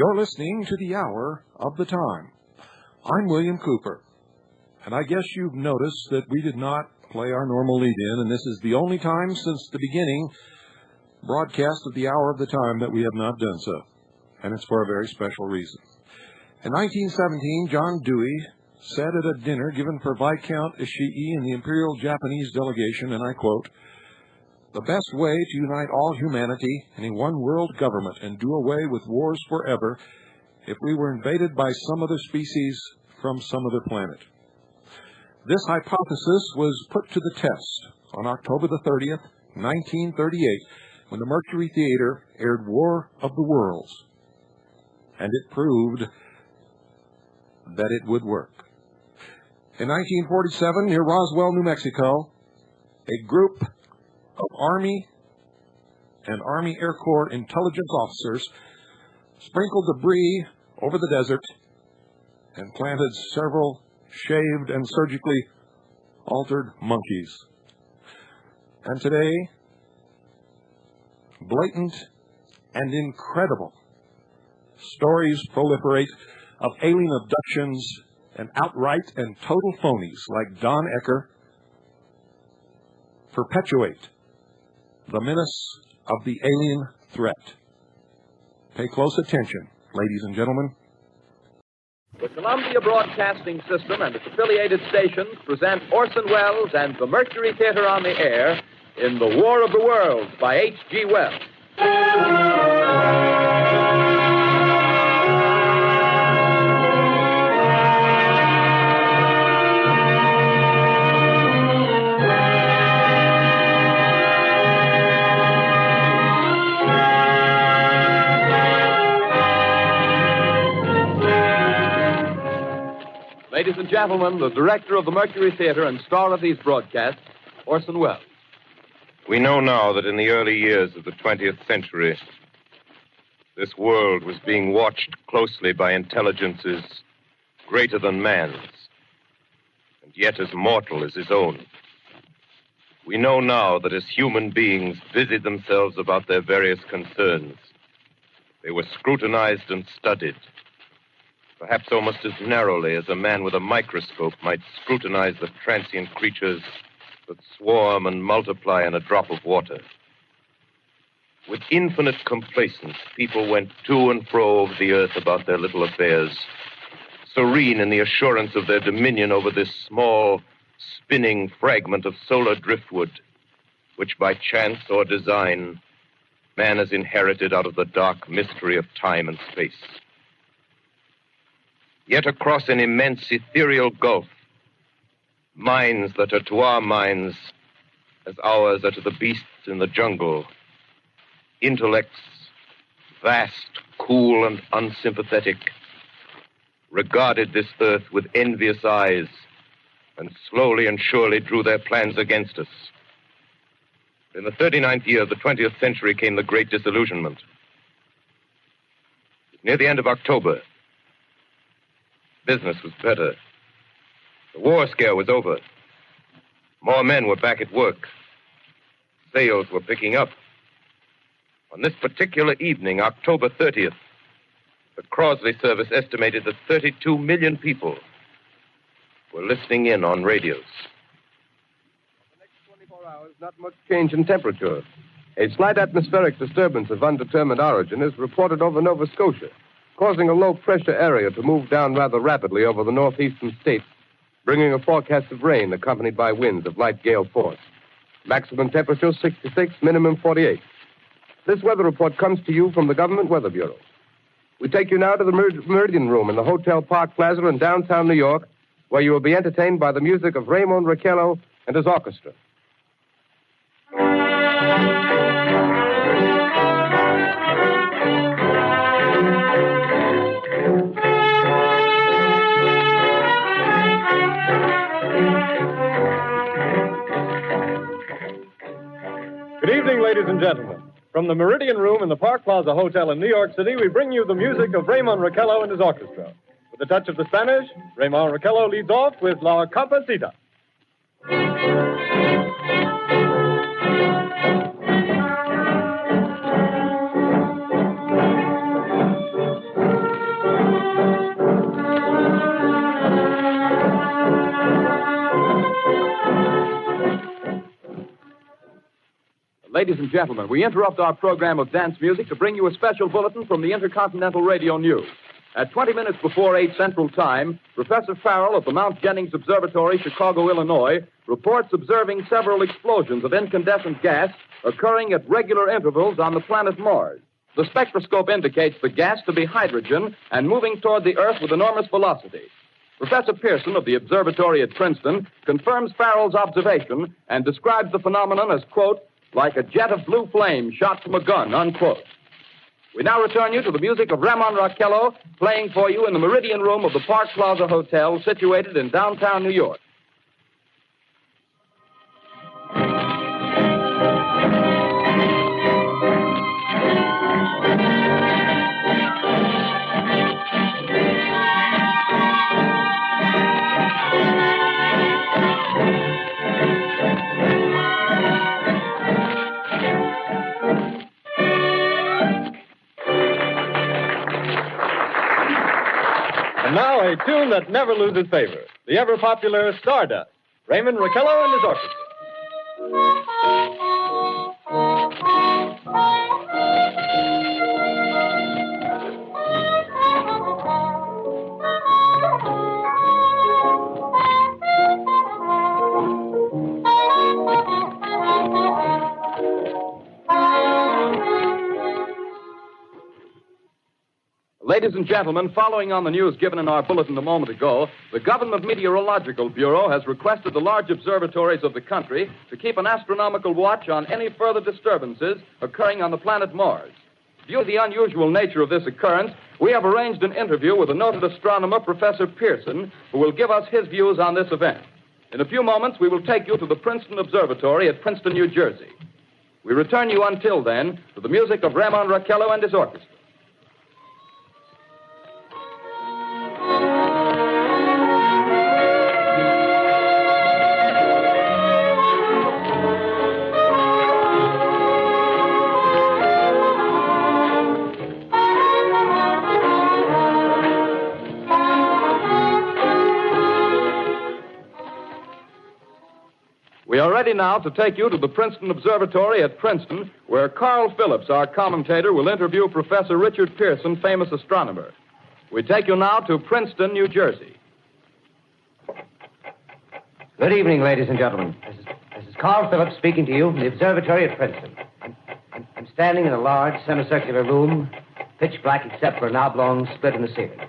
You're listening to the Hour of the Time. I'm William Cooper, and I guess you've noticed that we did not play our normal lead-in, and this is the only time since the beginning broadcast of the Hour of the Time that we have not done so, and it's for a very special reason. In 1917, John Dewey said at a dinner given for Viscount Ishii in the Imperial Japanese delegation, and I quote, "The best way to unite all humanity in a one-world government and do away with wars forever if we were invaded by some other species from some other planet." This hypothesis was put to the test on October the 30th, 1938, when the Mercury Theater aired War of the Worlds, and it proved that it would work. In 1947, near Roswell, New Mexico, a group of Army and Army Air Corps intelligence officers sprinkled debris over the desert and planted several shaved and surgically altered monkeys. And today, blatant and incredible stories proliferate of alien abductions and outright and total phonies like Don Ecker perpetuate the menace of the alien threat. Pay close attention, ladies and gentlemen. The Columbia Broadcasting System and its affiliated stations present Orson Welles and the Mercury Theater on the air in The War of the Worlds by H.G. Wells. Ladies and gentlemen, the director of the Mercury Theater and star of these broadcasts, Orson Welles. We know now that in the early years of the 20th century, this world was being watched closely by intelligences greater than man's, and yet as mortal as his own. We know now that as human beings busied themselves about their various concerns, they were scrutinized and studied, perhaps almost as narrowly as a man with a microscope might scrutinize the transient creatures that swarm and multiply in a drop of water. With infinite complacence, people went to and fro over the earth about their little affairs, serene in the assurance of their dominion over this small, spinning fragment of solar driftwood, which by chance or design, man has inherited out of the dark mystery of time and space. Yet across an immense ethereal gulf, minds that are to our minds as ours are to the beasts in the jungle, intellects vast, cool, and unsympathetic, regarded this earth with envious eyes and slowly and surely drew their plans against us. In the 39th year of the 20th century came the Great Disillusionment. Near the end of October, business was better. The war scare was over. More men were back at work. Sales were picking up. On this particular evening, October 30th, the Crosley service estimated that 32 million people were listening in on radios. For the next 24 hours, not much change in temperature. A slight atmospheric disturbance of undetermined origin is reported over Nova Scotia, causing a low-pressure area to move down rather rapidly over the northeastern states, bringing a forecast of rain accompanied by winds of light gale force. Maximum temperature 66, minimum 48. This weather report comes to you from the Government Weather Bureau. We take you now to the Meridian Room in the Hotel Park Plaza in downtown New York, where you will be entertained by the music of Raymond Raquello and his orchestra. Good evening, ladies and gentlemen. From the Meridian Room in the Park Plaza Hotel in New York City, we bring you the music of Raymond Raquello and his orchestra. With a touch of the Spanish, Raymond Raquello leads off with La Campesita. Ladies and gentlemen, we interrupt our program of dance music to bring you a special bulletin from the Intercontinental Radio News. At 20 minutes before 8 Central Time, Professor Farrell of the Mount Jennings Observatory, Chicago, Illinois, reports observing several explosions of incandescent gas occurring at regular intervals on the planet Mars. The spectroscope indicates the gas to be hydrogen and moving toward the Earth with enormous velocity. Professor Pearson of the observatory at Princeton confirms Farrell's observation and describes the phenomenon as, quote, like a jet of blue flame shot from a gun, unquote. We now return you to the music of Ramon Raquello, playing for you in the Meridian Room of the Park Plaza Hotel, situated in downtown New York. And now a tune that never loses favor, the ever-popular Stardust, Raymond Raquello and his orchestra. Ladies and gentlemen, following on the news given in our bulletin a moment ago, the Government Meteorological Bureau has requested the large observatories of the country to keep an astronomical watch on any further disturbances occurring on the planet Mars. Due to the unusual nature of this occurrence, we have arranged an interview with the noted astronomer, Professor Pearson, who will give us his views on this event. In a few moments, we will take you to the Princeton Observatory at Princeton, New Jersey. We return you until then to the music of Ramon Raquello and his orchestra. We are ready now to take you to the Princeton Observatory at Princeton, where Carl Phillips, our commentator, will interview Professor Richard Pearson, famous astronomer. We take you now to Princeton, New Jersey. Good evening, ladies and gentlemen. This is Carl Phillips speaking to you from the observatory at Princeton. I'm standing in a large semicircular room, pitch black except for an oblong split in the ceiling.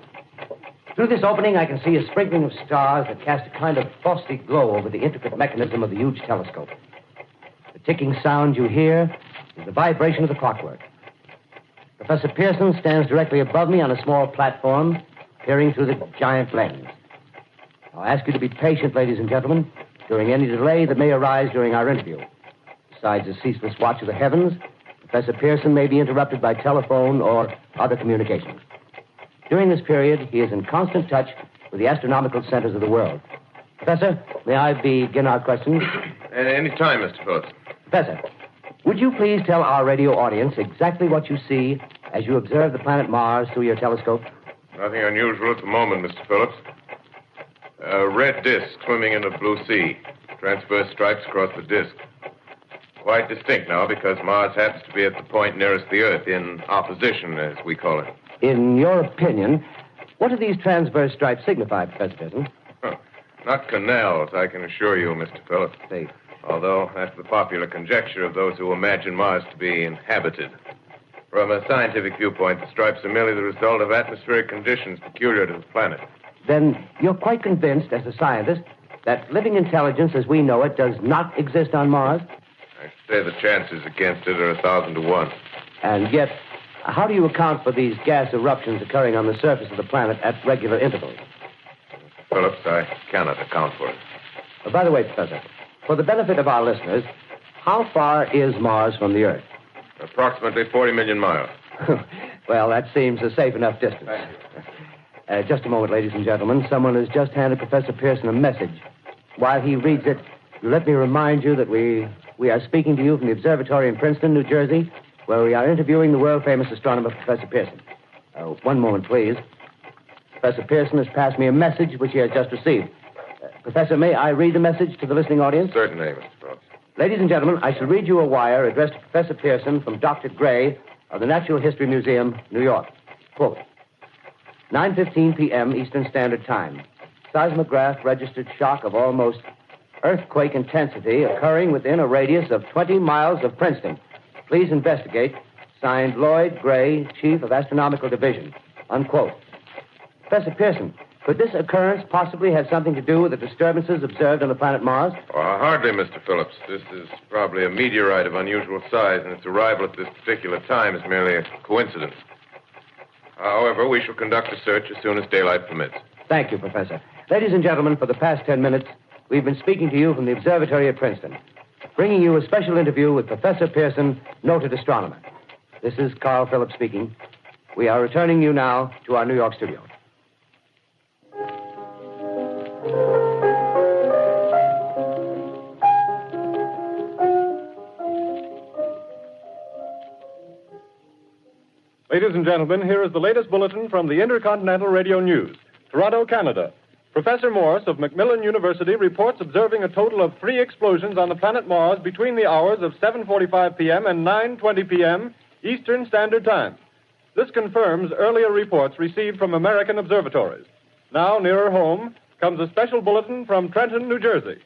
Through this opening, I can see a sprinkling of stars that cast a kind of frosty glow over the intricate mechanism of the huge telescope. The ticking sound you hear is the vibration of the clockwork. Professor Pearson stands directly above me on a small platform, peering through the giant lens. I'll ask you to be patient, ladies and gentlemen, during any delay that may arise during our interview. Besides the ceaseless watch of the heavens, Professor Pearson may be interrupted by telephone or other communications. During this period, he is in constant touch with the astronomical centers of the world. Professor, may I begin our questions? At any time, Mr. Phillips. Professor, would you please tell our radio audience exactly what you see as you observe the planet Mars through your telescope? Nothing unusual at the moment, Mr. Phillips. A red disk swimming in a blue sea. Transverse stripes across the disk. Quite distinct now because Mars happens to be at the point nearest the Earth, in opposition, as we call it. In your opinion, what do these transverse stripes signify, Professor Pearson? Not canals, I can assure you, Mr. Phillips. They... Although that's the popular conjecture of those who imagine Mars to be inhabited. From a scientific viewpoint, the stripes are merely the result of atmospheric conditions peculiar to the planet. Then you're quite convinced, as a scientist, that living intelligence as we know it does not exist on Mars? I'd say the chances against it are 1,000 to 1. And yet, how do you account for these gas eruptions occurring on the surface of the planet at regular intervals? Phillips, I cannot account for it. By the way, Professor, for the benefit of our listeners, how far is Mars from the Earth? Approximately 40 million miles. Well, that seems a safe enough distance. Just a moment, ladies and gentlemen. Someone has just handed Professor Pearson a message. While he reads it, let me remind you that we are speaking to you from the observatory in Princeton, New Jersey, where we are interviewing the world-famous astronomer, Professor Pearson. One moment, please. Professor Pearson has passed me a message which he has just received. Professor, may I read the message to the listening audience? Certainly, Mr. Phillips. Ladies and gentlemen, I shall read you a wire addressed to Professor Pearson from Dr. Gray of the Natural History Museum, New York. Quote, 9:15 p.m. Eastern Standard Time. Seismograph registered shock of almost earthquake intensity occurring within a radius of 20 miles of Princeton. Please investigate. Signed, Lloyd Gray, Chief of Astronomical Division. Unquote. Professor Pearson, could this occurrence possibly have something to do with the disturbances observed on the planet Mars? Hardly, Mr. Phillips. This is probably a meteorite of unusual size, and its arrival at this particular time is merely a coincidence. However, we shall conduct a search as soon as daylight permits. Thank you, Professor. Ladies and gentlemen, for the past 10 minutes, we've been speaking to you from the observatory at Princeton, bringing you a special interview with Professor Pearson, noted astronomer. This is Carl Phillips speaking. We are returning you now to our New York studio. Ladies and gentlemen, here is the latest bulletin from the Intercontinental Radio News. Toronto, Canada. Professor Morse of Macmillan University reports observing a total of 3 explosions on the planet Mars between the hours of 7:45 p.m. and 9:20 p.m. Eastern Standard Time. This confirms earlier reports received from American observatories. Now, nearer home, comes a special bulletin from Trenton, New Jersey.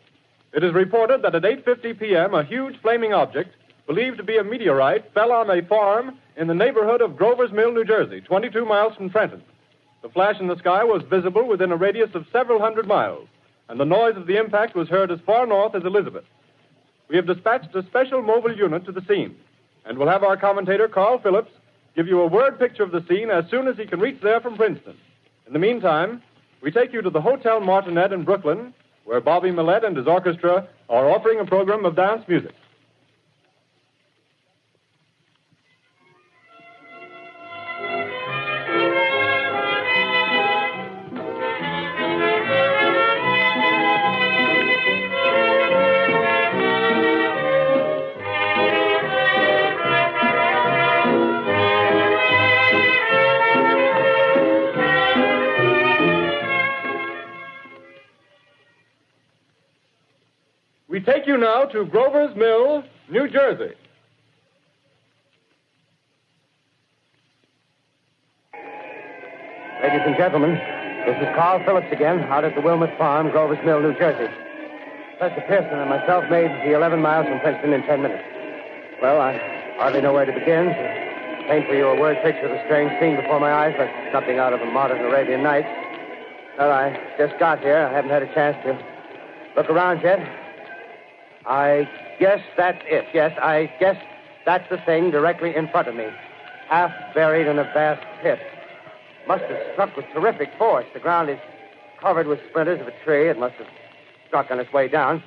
It is reported that at 8:50 p.m., a huge flaming object, believed to be a meteorite, fell on a farm in the neighborhood of Grover's Mill, New Jersey, 22 miles from Trenton. The flash in the sky was visible within a radius of several hundred miles, and the noise of the impact was heard as far north as Elizabeth. We have dispatched a special mobile unit to the scene, and we'll have our commentator, Carl Phillips, give you a word picture of the scene as soon as he can reach there from Princeton. In the meantime, we take you to the Hotel Martinet in Brooklyn, where Bobby Millett and his orchestra are offering a program of dance music. We take you now to Grover's Mill, New Jersey. Ladies and gentlemen, this is Carl Phillips again, out at the Wilmot Farm, Grover's Mill, New Jersey. Professor Pearson and myself made the 11 miles from Princeton in 10 minutes. Well, I hardly know where to begin. To paint for you a word picture of the strange scene before my eyes, like something out of a modern Arabian Nights. Well, I just got here. I haven't had a chance to look around yet. I guess that's it. Yes, I guess that's the thing directly in front of me, half buried in a vast pit. Must have struck with terrific force. The ground is covered with splinters of a tree. It must have struck on its way down.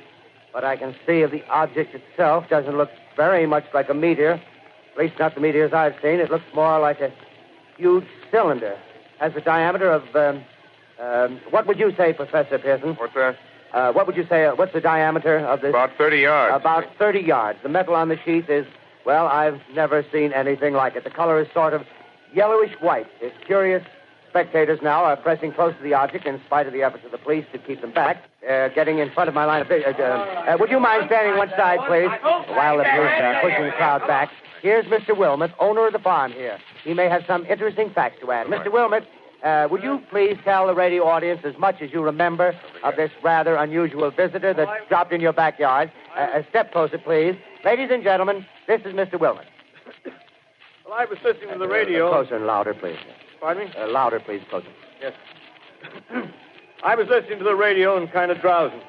But I can see of the object itself doesn't look very much like a meteor. At least not the meteors I've seen. It looks more like a huge cylinder. Has a diameter of, what would you say, Professor Pearson? What's that? What would you say, what's the diameter of this? About 30 yards. About 30 yards. The metal on the sheath is, well, I've never seen anything like it. The color is sort of yellowish white. Its curious spectators now are pressing close to the object in spite of the efforts of the police to keep them back. Getting in front of my line of vision. Would you mind standing one side, please? While the police are pushing the crowd back. Here's Mr. Wilmot, owner of the farm here. He may have some interesting facts to add. Mr. Wilmot, would you please tell the radio audience as much as you remember of this rather unusual visitor that dropped in your backyard? A step closer, please. Ladies and gentlemen, this is Mr. Wilmot. Well, I was listening to the radio. Closer and louder, please. Pardon me? Louder, please, closer. Yes. I was listening to the radio and kind of drowsing.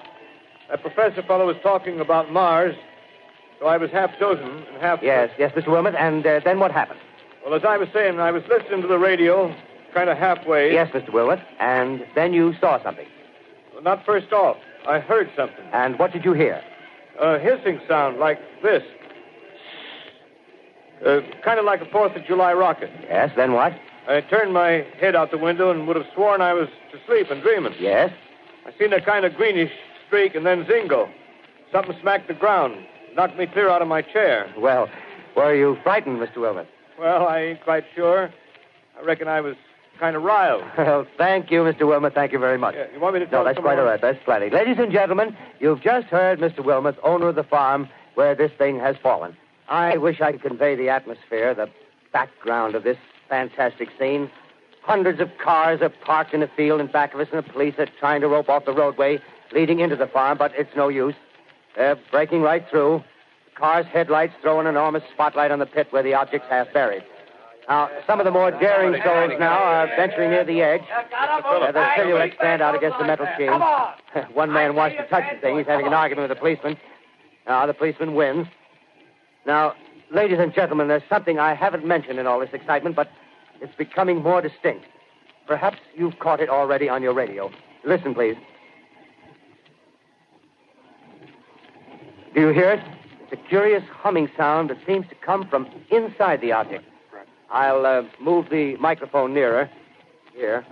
That professor fellow was talking about Mars, so I was half dozing and half... Yes, Mr. Wilmot, and then what happened? Well, as I was saying, I was listening to the radio, kind of halfway. Yes, Mr. Wilmot, and then you saw something. Well, not first off. I heard something. And what did you hear? A hissing sound like this. Kind of like a 4th of July rocket. Yes, then what? I turned my head out the window and would have sworn I was to sleep and dreaming. Yes? I seen a kind of greenish streak and then zingo. Something smacked the ground, knocked me clear out of my chair. Well, were you frightened, Mr. Wilmot? Well, I ain't quite sure. I reckon I was kind of riled. Well, thank you, Mr. Wilmot. Thank you very much. Yeah, you want me to tell No, that's quite all right. That's plenty. Ladies and gentlemen, you've just heard Mr. Wilmot, owner of the farm, where this thing has fallen. I wish I could convey the atmosphere, the background of this fantastic scene. Hundreds of cars are parked in a field in back of us, and the police are trying to rope off the roadway leading into the farm, but it's no use. They're breaking right through. The car's headlights throw an enormous spotlight on the pit where the object's half buried. Now, some of the more daring souls now are venturing near the edge. Their silhouettes stand out against the metal sheen. One man wants to touch the thing. He's having an argument with the policeman. Now, the policeman wins. Now, ladies and gentlemen, there's something I haven't mentioned in all this excitement, but it's becoming more distinct. Perhaps you've caught it already on your radio. Listen, please. Do you hear it? It's a curious humming sound that seems to come from inside the object. I'll move the microphone nearer. Here.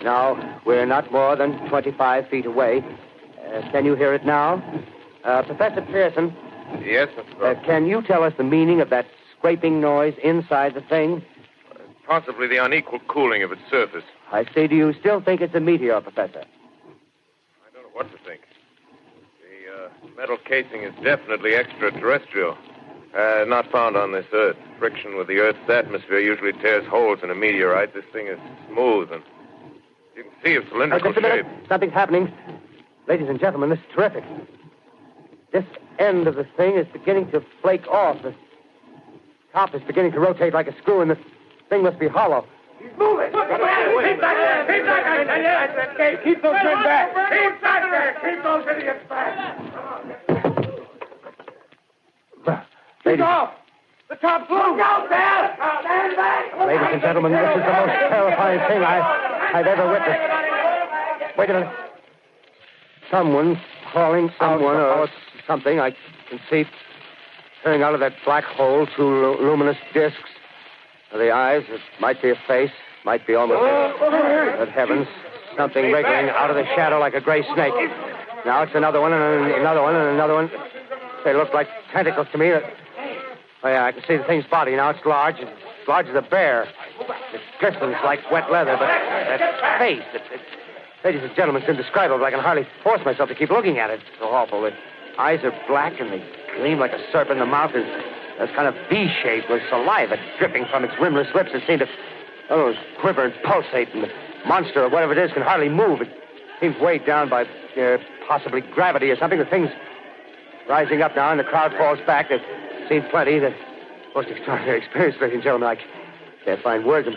Now, we're not more than 25 feet away. Can you hear it now? Professor Pearson? Yes, Mr. Brooks. Can you tell us the meaning of that scraping noise inside the thing? Possibly the unequal cooling of its surface. I say, do you still think it's a meteor, Professor? I don't know what to think. The metal casing is definitely extraterrestrial. Not found on this Earth. Friction with the Earth's atmosphere usually tears holes in a meteorite. This thing is smooth, and you can see its cylindrical just a minute. shape. Something's happening. Ladies and gentlemen, this is terrific. This end of the thing is beginning to flake off. The top is beginning to rotate like a screw, and the thing must be hollow. He's moving. Keep back there. Keep back, I tell you. Keep those men back. Keep back there. Keep those idiots back. Shoot off. The top's loose. Look out there. Stand back. Ladies and gentlemen, this is the most terrifying thing I've ever witnessed. Wait a minute. Someone's calling someone or something. I can see turning out of that black hole two luminous discs. The eyes, it might be a face, might be almost Good heavens, something wriggling out of the shadow like a gray snake. Now it's another one and another one and another one. They look like tentacles to me. Oh, yeah, I can see the thing's body. Now it's large as a bear. It glistens like wet leather, but that face, ladies and gentlemen, it's indescribable. I can hardly force myself to keep looking at it. It's so awful. The eyes are black and they gleam like a serpent. The mouth is kind of V-shaped with saliva dripping from its rimless lips that seem to quiver and pulsate. And the monster or whatever it is can hardly move. It seems weighed down by possibly gravity or something. The thing's rising up now and the crowd falls back. They've seen plenty. The most extraordinary experience, ladies and gentlemen. I can't find words.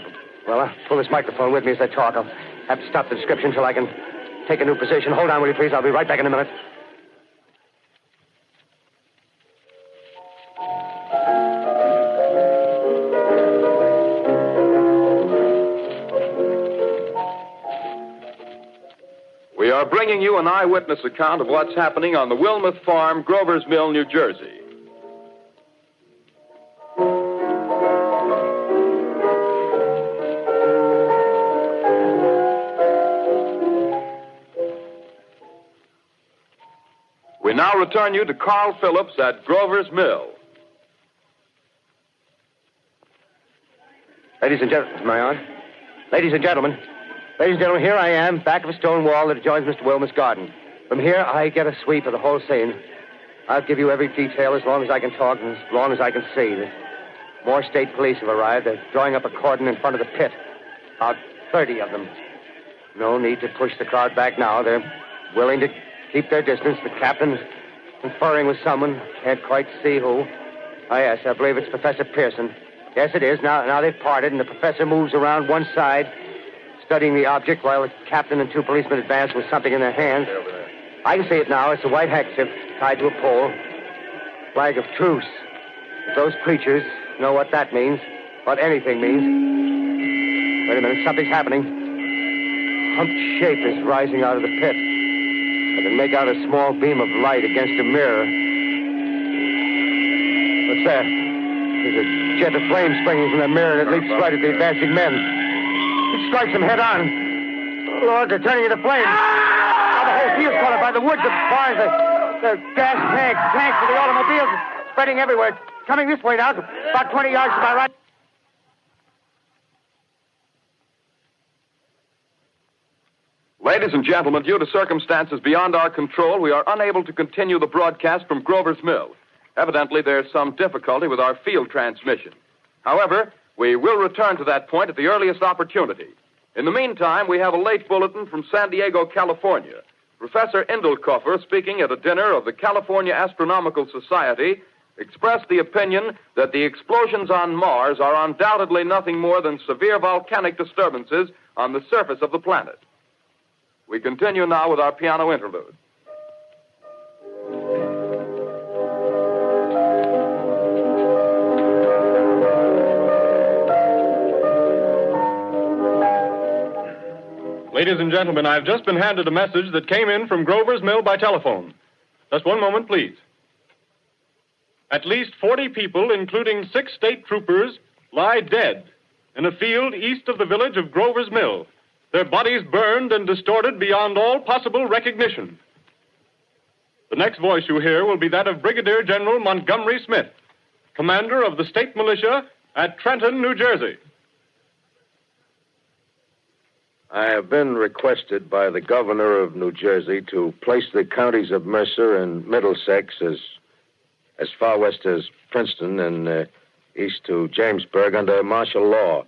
Well, I'll pull this microphone with me as I talk. I'll have to stop the description until I can take a new position. Hold on, will you, please? I'll be right back in a minute. We are bringing you an eyewitness account of what's happening on the Wilmuth Farm, Grover's Mill, New Jersey. We now return you to Carl Phillips at Grover's Mill. Ladies and gentlemen, am I on? Ladies and gentlemen, here I am, back of a stone wall that adjoins Mr. Wilmuth's garden. From here, I get a sweep of the whole scene. I'll give you every detail as long as I can talk and as long as I can see. More state police have arrived. They're drawing up a cordon in front of the pit. About 30 of them. No need to push the crowd back now. They're willing to keep their distance. The captain's conferring with someone. Can't quite see who. Oh, yes, I believe it's Professor Pearson. Yes, it is. Now they've parted, and the professor moves around one side, studying the object while the captain and two policemen advance with something in their hands. I can see it now. It's a white handkerchief tied to a pole. Flag of truce. If those creatures know what that means, what anything means. Wait a minute. Something's happening. Humped shape is rising out of the pit. I can make out a small beam of light against a mirror. What's that? There's a jet of flame springing from the mirror, and it leaps right at the advancing men. It strikes them head on. Oh, Lord, they're turning into flames. Now the whole field's caught up by the woods, the barns, the gas tanks for the automobiles, spreading everywhere. It's coming this way now, about 20 yards to my right. Ladies and gentlemen, due to circumstances beyond our control, we are unable to continue the broadcast from Grover's Mill. Evidently, there's some difficulty with our field transmission. However, we will return to that point at the earliest opportunity. In the meantime, we have a late bulletin from San Diego, California. Professor Indelkoffer, speaking at a dinner of the California Astronomical Society, expressed the opinion that the explosions on Mars are undoubtedly nothing more than severe volcanic disturbances on the surface of the planet. We continue now with our piano interlude. Ladies and gentlemen, I've just been handed a message that came in from Grover's Mill by telephone. Just one moment, please. At least 40 people, including 6 state troopers, lie dead in a field east of the village of Grover's Mill, their bodies burned and distorted beyond all possible recognition. The next voice you hear will be that of Brigadier General Montgomery Smith, commander of the state militia at Trenton, New Jersey. I have been requested by the governor of New Jersey to place the counties of Mercer and Middlesex as far west as Princeton and east to Jamesburg under martial law.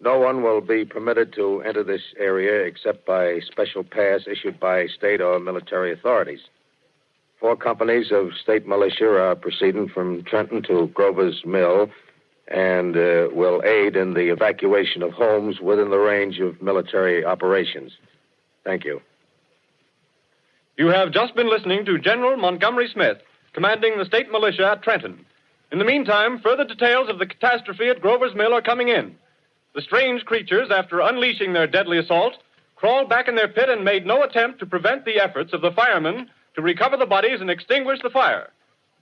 No one will be permitted to enter this area except by special pass issued by state or military authorities. 4 companies of state militia are proceeding from Trenton to Grover's Mill and will aid in the evacuation of homes within the range of military operations. Thank you. You have just been listening to General Montgomery Smith, commanding the state militia at Trenton. In the meantime, further details of the catastrophe at Grover's Mill are coming in. The strange creatures, after unleashing their deadly assault, crawled back in their pit and made no attempt to prevent the efforts of the firemen to recover the bodies and extinguish the fire.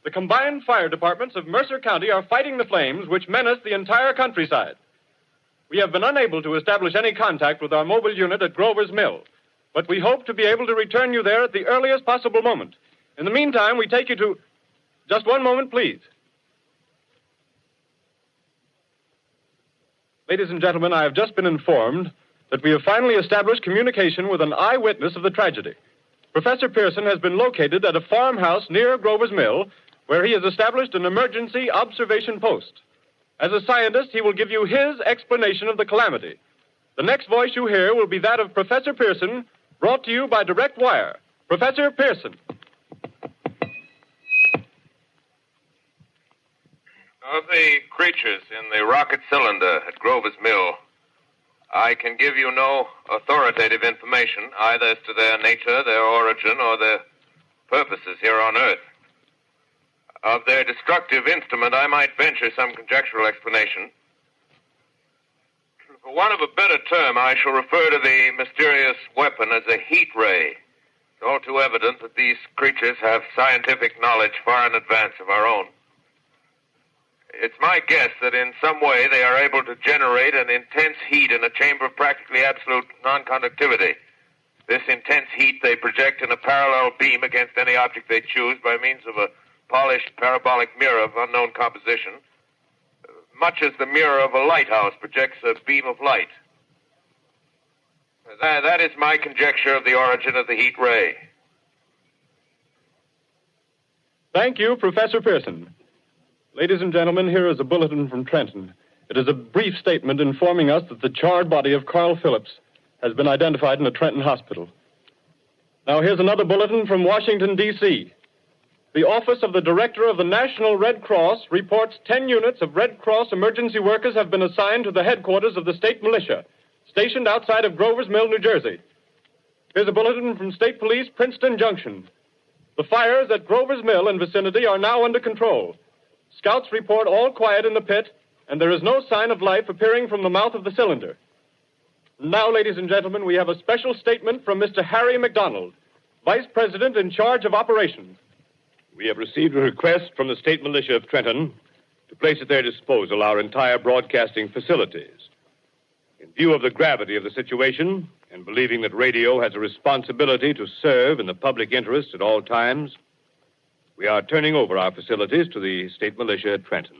The combined fire departments of Mercer County are fighting the flames which menace the entire countryside. We have been unable to establish any contact with our mobile unit at Grover's Mill, but we hope to be able to return you there at the earliest possible moment. In the meantime, we take you to... Just one moment, please. Ladies and gentlemen, I have just been informed that we have finally established communication with an eyewitness of the tragedy. Professor Pearson has been located at a farmhouse near Grover's Mill, where he has established an emergency observation post. As a scientist, he will give you his explanation of the calamity. The next voice you hear will be that of Professor Pearson, brought to you by direct wire. Professor Pearson. Of the creatures in the rocket cylinder at Grover's Mill, I can give you no authoritative information, either as to their nature, their origin, or their purposes here on Earth. Of their destructive instrument, I might venture some conjectural explanation. For want of a better term, I shall refer to the mysterious weapon as a heat ray. It's all too evident that these creatures have scientific knowledge far in advance of our own. It's my guess that in some way they are able to generate an intense heat in a chamber of practically absolute non-conductivity. This intense heat they project in a parallel beam against any object they choose by means of a polished parabolic mirror of unknown composition, much as the mirror of a lighthouse projects a beam of light. That is my conjecture of the origin of the heat ray. Thank you, Professor Pearson. Ladies and gentlemen, here is a bulletin from Trenton. It is a brief statement informing us that the charred body of Carl Phillips has been identified in a Trenton hospital. Now, here's another bulletin from Washington, D.C. The Office of the Director of the National Red Cross reports 10 units of Red Cross emergency workers have been assigned to the headquarters of the state militia, stationed outside of Grover's Mill, New Jersey. Here's a bulletin from State Police, Princeton Junction. The fires at Grover's Mill and vicinity are now under control. Scouts report all quiet in the pit, and there is no sign of life appearing from the mouth of the cylinder. Now, ladies and gentlemen, we have a special statement from Mr. Harry McDonald, Vice President in charge of operations. We have received a request from the state militia of Trenton to place at their disposal our entire broadcasting facilities. In view of the gravity of the situation, and believing that radio has a responsibility to serve in the public interest at all times, we are turning over our facilities to the state militia at Trenton.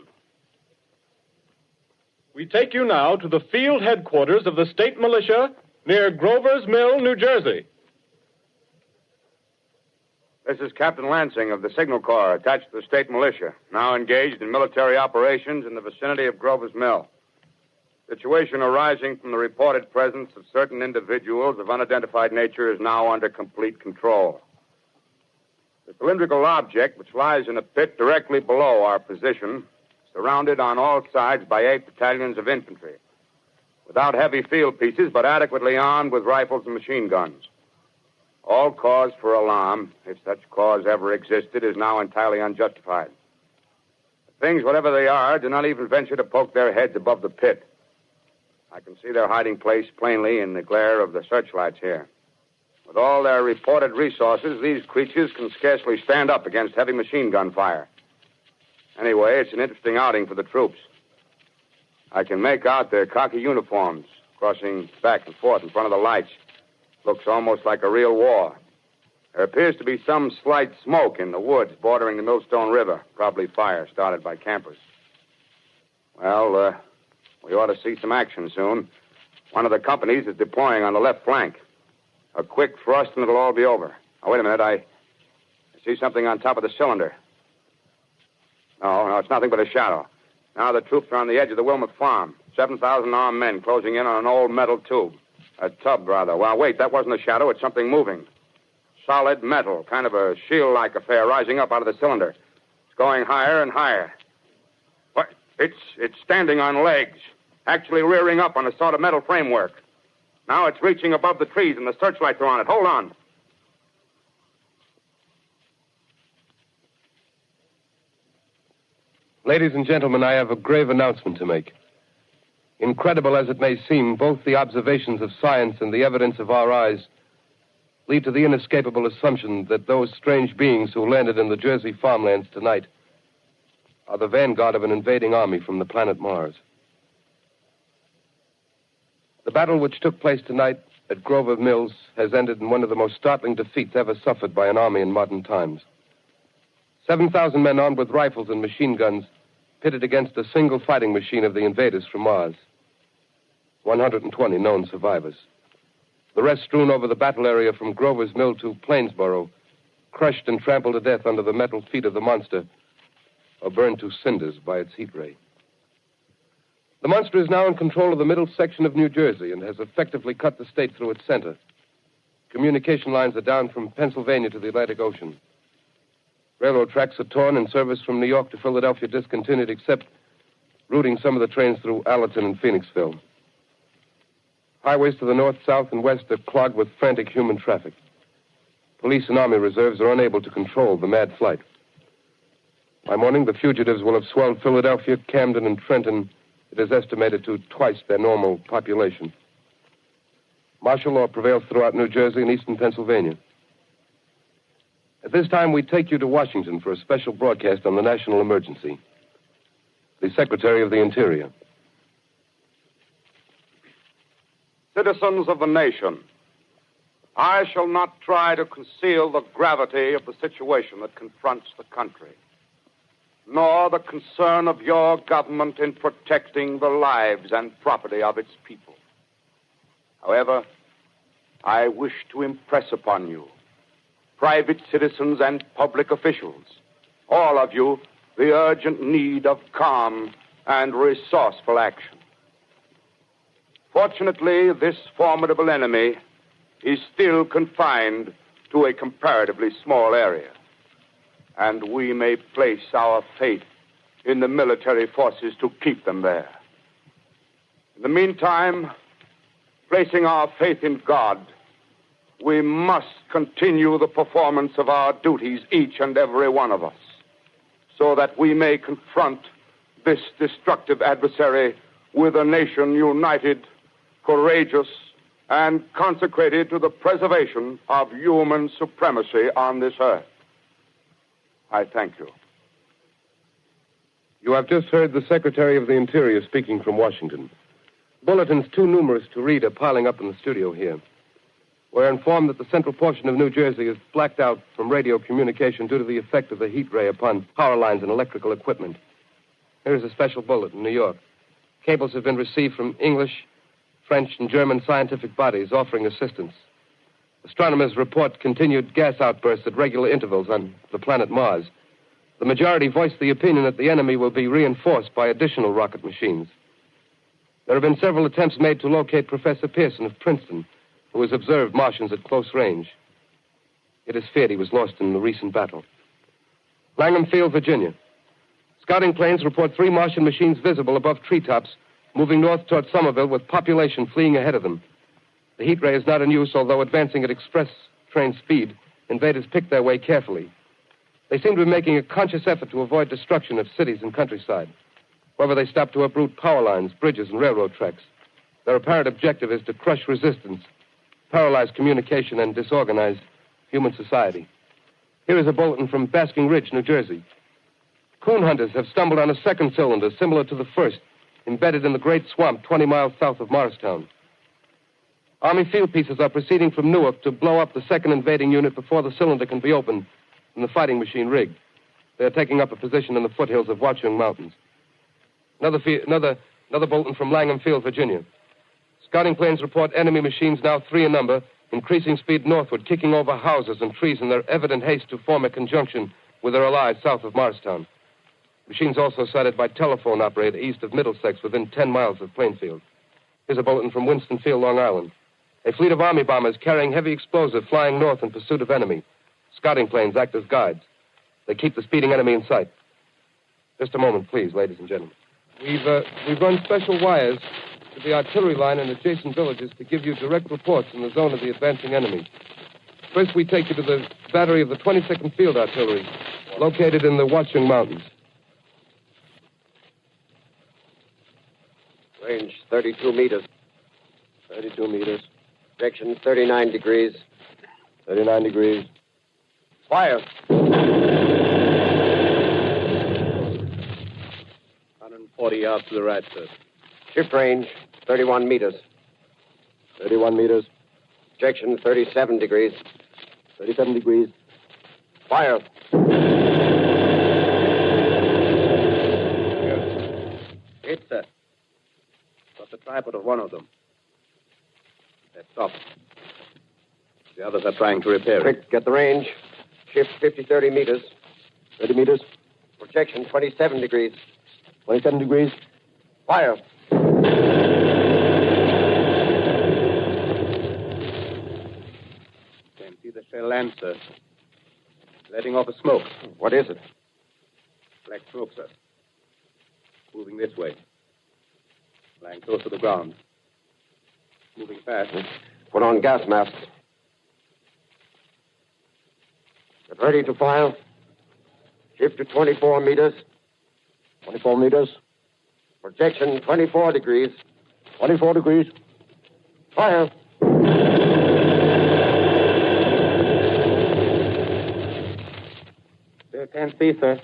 We take you now to the field headquarters of the state militia near Grover's Mill, New Jersey. This is Captain Lansing of the Signal Corps, attached to the state militia, now engaged in military operations in the vicinity of Grover's Mill. Situation arising from the reported presence of certain individuals of unidentified nature is now under complete control. The cylindrical object, which lies in a pit directly below our position, surrounded on all sides by 8 battalions of infantry, without heavy field pieces, but adequately armed with rifles and machine guns. All cause for alarm, if such cause ever existed, is now entirely unjustified. Things, whatever they are, do not even venture to poke their heads above the pit. I can see their hiding place plainly in the glare of the searchlights here. With all their reported resources, these creatures can scarcely stand up against heavy machine gun fire. Anyway, it's an interesting outing for the troops. I can make out their khaki uniforms crossing back and forth in front of the lights. Looks almost like a real war. There appears to be some slight smoke in the woods bordering the Millstone River. Probably fire started by campers. Well, we ought to see some action soon. One of the companies is deploying on the left flank. A quick thrust and it'll all be over. Now, wait a minute. I see something on top of the cylinder. No, it's nothing but a shadow. Now the troops are on the edge of the Wilmot Farm. 7,000 armed men closing in on an old metal tube. A tub, rather. Well, wait, that wasn't a shadow. It's something moving. Solid metal, kind of a shield-like affair rising up out of the cylinder. It's going higher and higher. What? It's standing on legs, actually rearing up on a sort of metal framework. Now it's reaching above the trees and the searchlights are on it. Hold on. Ladies and gentlemen, I have a grave announcement to make. Incredible as it may seem, both the observations of science and the evidence of our eyes lead to the inescapable assumption that those strange beings who landed in the Jersey farmlands tonight are the vanguard of an invading army from the planet Mars. The battle which took place tonight at Grover Mills has ended in one of the most startling defeats ever suffered by an army in modern times. 7,000 men armed with rifles and machine guns pitted against a single fighting machine of the invaders from Mars. 120 known survivors. The rest strewn over the battle area from Grover's Mill to Plainsboro, crushed and trampled to death under the metal feet of the monster, or burned to cinders by its heat ray. The monster is now in control of the middle section of New Jersey and has effectively cut the state through its center. Communication lines are down from Pennsylvania to the Atlantic Ocean. Railroad tracks are torn and service from New York to Philadelphia discontinued, except routing some of the trains through Allerton and Phoenixville. Highways to the north, south, and west are clogged with frantic human traffic. Police and Army reserves are unable to control the mad flight. By morning, the fugitives will have swelled Philadelphia, Camden, and Trenton, it is estimated, to twice their normal population. Martial law prevails throughout New Jersey and eastern Pennsylvania. At this time, we take you to Washington for a special broadcast on the national emergency. The Secretary of the Interior. Citizens of the nation, I shall not try to conceal the gravity of the situation that confronts the country, nor the concern of your government in protecting the lives and property of its people. However, I wish to impress upon you, private citizens and public officials, all of you, the urgent need of calm and resourceful action. Fortunately, this formidable enemy is still confined to a comparatively small area, and we may place our faith in the military forces to keep them there. In the meantime, placing our faith in God, we must continue the performance of our duties, each and every one of us, so that we may confront this destructive adversary with a nation united, courageous, and consecrated to the preservation of human supremacy on this earth. I thank you. You have just heard the Secretary of the Interior speaking from Washington. Bulletins too numerous to read are piling up in the studio here. We're informed that the central portion of New Jersey is blacked out from radio communication due to the effect of the heat ray upon power lines and electrical equipment. Here's a special bulletin in New York. Cables have been received from English, French, and German scientific bodies offering assistance. Astronomers report continued gas outbursts at regular intervals on the planet Mars. The majority voiced the opinion that the enemy will be reinforced by additional rocket machines. There have been several attempts made to locate Professor Pearson of Princeton, who has observed Martians at close range. It is feared he was lost in the recent battle. Langham Field, Virginia. Scouting planes report 3 Martian machines visible above treetops, moving north toward Somerville with population fleeing ahead of them. The heat ray is not in use, although advancing at express train speed, invaders pick their way carefully. They seem to be making a conscious effort to avoid destruction of cities and countryside. However, they stop to uproot power lines, bridges, and railroad tracks. Their apparent objective is to crush resistance, paralyze communication, and disorganize human society. Here is a bulletin from Basking Ridge, New Jersey. Coon hunters have stumbled on a second cylinder similar to the first, embedded in the great swamp 20 miles south of Morristown. Army field pieces are proceeding from Newark to blow up the second invading unit before the cylinder can be opened and the fighting machine rigged. They are taking up a position in the foothills of Watchung Mountains. Another bulletin from Langham Field, Virginia. Scouting planes report enemy machines, now 3 in number, increasing speed northward, kicking over houses and trees in their evident haste to form a conjunction with their allies south of Morristown. Machines also sighted by telephone operator east of Middlesex within 10 miles of Plainfield. Here's a bulletin from Winston Field, Long Island. A fleet of Army bombers carrying heavy explosive flying north in pursuit of enemy. Scouting planes act as guides. They keep the speeding enemy in sight. Just a moment, please, ladies and gentlemen. We've run special wires to the artillery line in adjacent villages to give you direct reports in the zone of the advancing enemy. First, we take you to the battery of the 22nd Field Artillery, located in the Watchung Mountains. Range 32 meters. 32 meters. Projection 39 degrees. 39 degrees. Fire. 140 yards to the right, sir. Shift range 31 meters. 31 meters. Projection 37 degrees. 37 degrees. Fire. Hit, sir. Got the tripod of one of them. They're stopped. The others are trying to repair it. Quick, get the range. Shift 30 meters. 30 meters. Projection 27 degrees. 27 degrees. Fire. Can't see the shell land, sir. Letting off a smoke. What is it? Black smoke, sir. Moving this way. Lying close to the ground. Moving fast. Put on gas masks. Get ready to fire. Shift to 24 meters. 24 meters. Projection 24 degrees. 24 degrees. Fire. Still can't see, sir.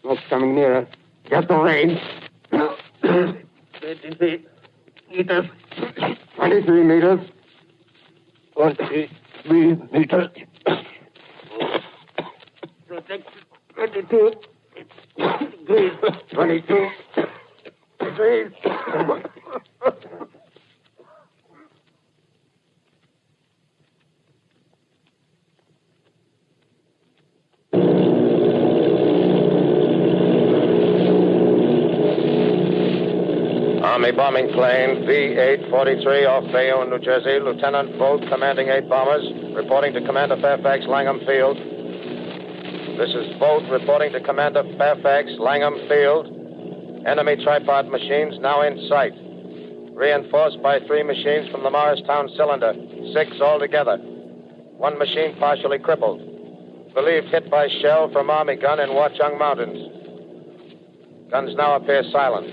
Smoke's coming nearer. Get the range. 33 meters. 23 meters. 23 meters. Protection 22 degrees. 22 degrees. Army bombing plane V-843 off Bayonne, New Jersey. Lieutenant Bolt, commanding 8 bombers, reporting to Commander Fairfax, Langham Field. This is Bolt reporting to Commander Fairfax, Langham Field. Enemy tripod machines now in sight. Reinforced by 3 machines from the Morristown cylinder. 6 altogether. 1 machine partially crippled. Believed hit by shell from Army gun in Watchung Mountains. Guns now appear silent.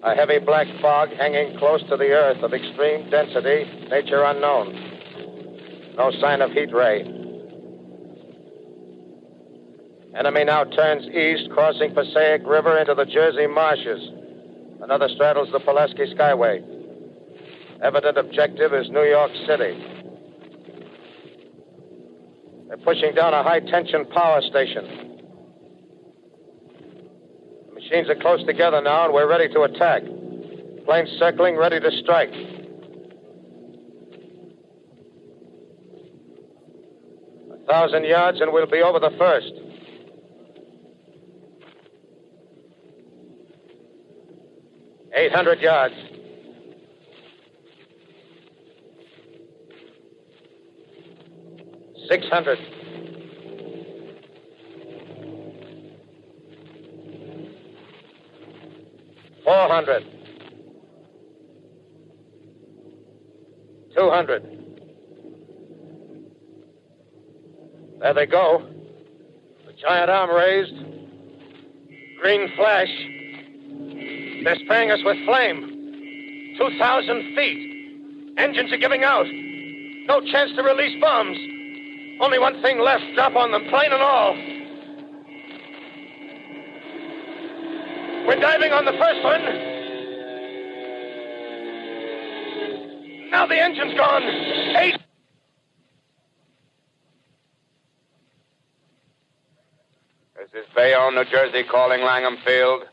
A heavy black fog hanging close to the earth of extreme density, nature unknown. No sign of heat ray. Enemy now turns east, crossing Passaic River into the Jersey marshes. Another straddles the Pulaski Skyway. Evident objective is New York City. They're pushing down a high-tension power station. The machines are close together now, and we're ready to attack. Plane circling, ready to strike. A 1,000 yards and we'll be over the first. $800 yards. $600. $400. $200. There they go. The giant arm raised. Green flash. They're spraying us with flame. 2,000 feet. Engines are giving out. No chance to release bombs. Only one thing left. Drop on them, plane and all. We're diving on the first one. Now the engine's gone. 8. This is Bayonne, New Jersey, calling Langham Field.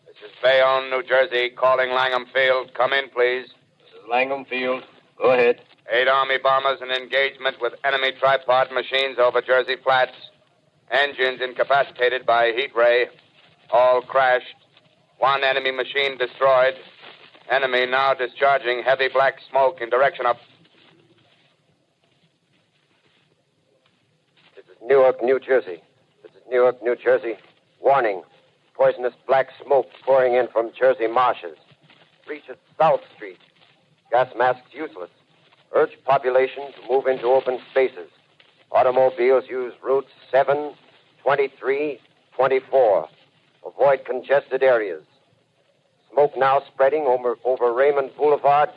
This is Bayonne, New Jersey, calling Langham Field. Come in, please. This is Langham Field. Go ahead. 8 Army bombers in engagement with enemy tripod machines over Jersey Flats. Engines incapacitated by heat ray. All crashed. 1 enemy machine destroyed. Enemy now discharging heavy black smoke in direction of... This is Newark, New Jersey. This is Newark, New Jersey. Warning. Poisonous black smoke pouring in from Jersey marshes. Reaches South Street. Gas masks useless. Urge population to move into open spaces. Automobiles use routes 7, 23, 24. Avoid congested areas. Smoke now spreading over Raymond Boulevard.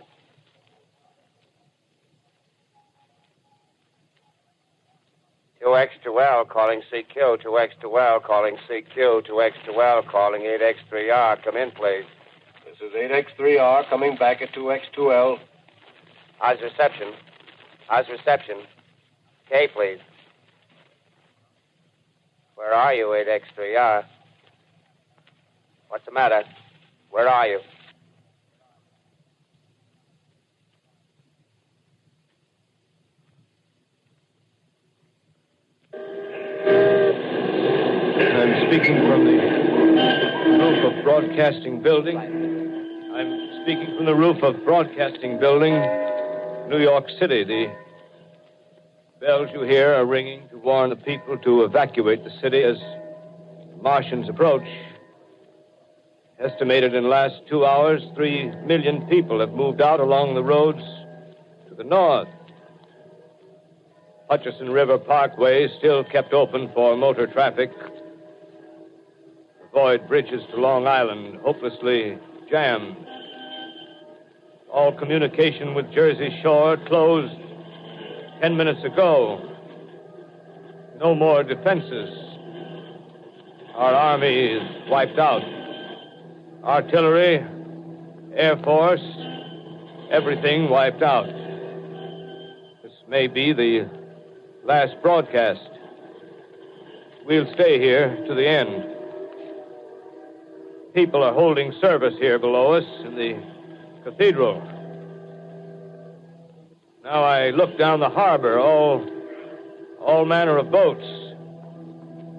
L calling CQ, 2X2L calling CQ, 2X2L calling 8X3R. Come in, please. This is 8X3R coming back at 2X2L. How's reception? How's reception? K, please. Where are you, 8X3R? What's the matter? Where are you? I'm speaking from the roof of Broadcasting Building. I'm speaking from the roof of Broadcasting Building, New York City. The bells you hear are ringing to warn the people to evacuate the city as Martians approach. Estimated in the last 2 hours, 3 million people have moved out along the roads to the north. Hutchison River Parkway is still kept open for motor traffic. Avoid bridges to Long Island, hopelessly jammed. All communication with Jersey Shore closed 10 minutes ago. No more defenses. Our army is wiped out. Artillery, Air Force, everything wiped out. This may be the last broadcast. We'll stay here to the end. People are holding service here below us in the cathedral. Now I look down the harbor, all manner of boats,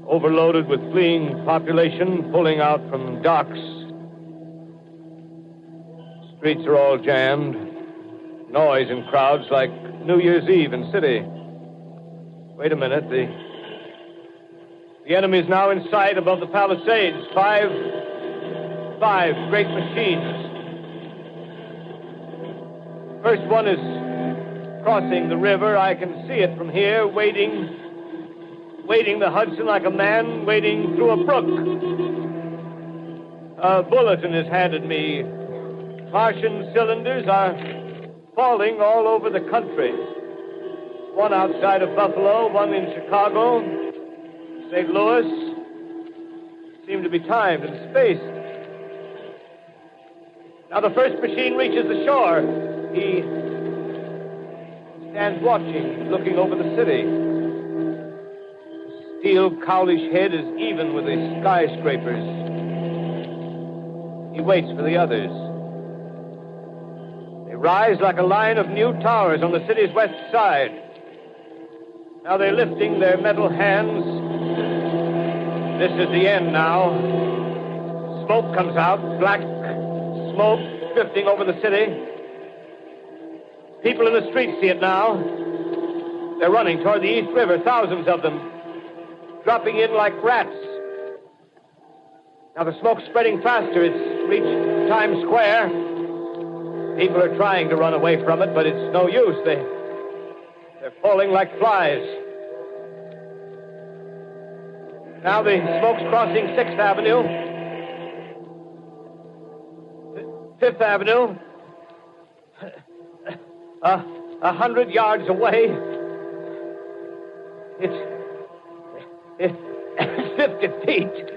overloaded with fleeing population, pulling out from docks. Streets are all jammed. Noise in crowds like New Year's Eve in city. Wait a minute. The enemy is now in sight above the Palisades. Five great machines. First one is crossing the river. I can see it from here, wading the Hudson like a man wading through a brook. A bulletin is handed me. Martian cylinders are falling all over the country. One outside of Buffalo, one in Chicago, St. Louis. Seem to be timed and spaced. Now the first machine reaches the shore. He stands watching, looking over the city. The steel cowlish head is even with the skyscrapers. He waits for the others. rise like a line of new towers on the city's west side. Now they're lifting their metal hands. This is the end now. Smoke comes out, black smoke drifting over the city. People in the streets see it now. They're running toward the East River, thousands of them, dropping in like rats. Now the smoke's spreading faster. It's reached Times Square. People are trying to run away from it, but it's no use. They're falling like flies. Now the smoke's crossing 6th Avenue. 5th Avenue. 100 yards away. It's 50 feet.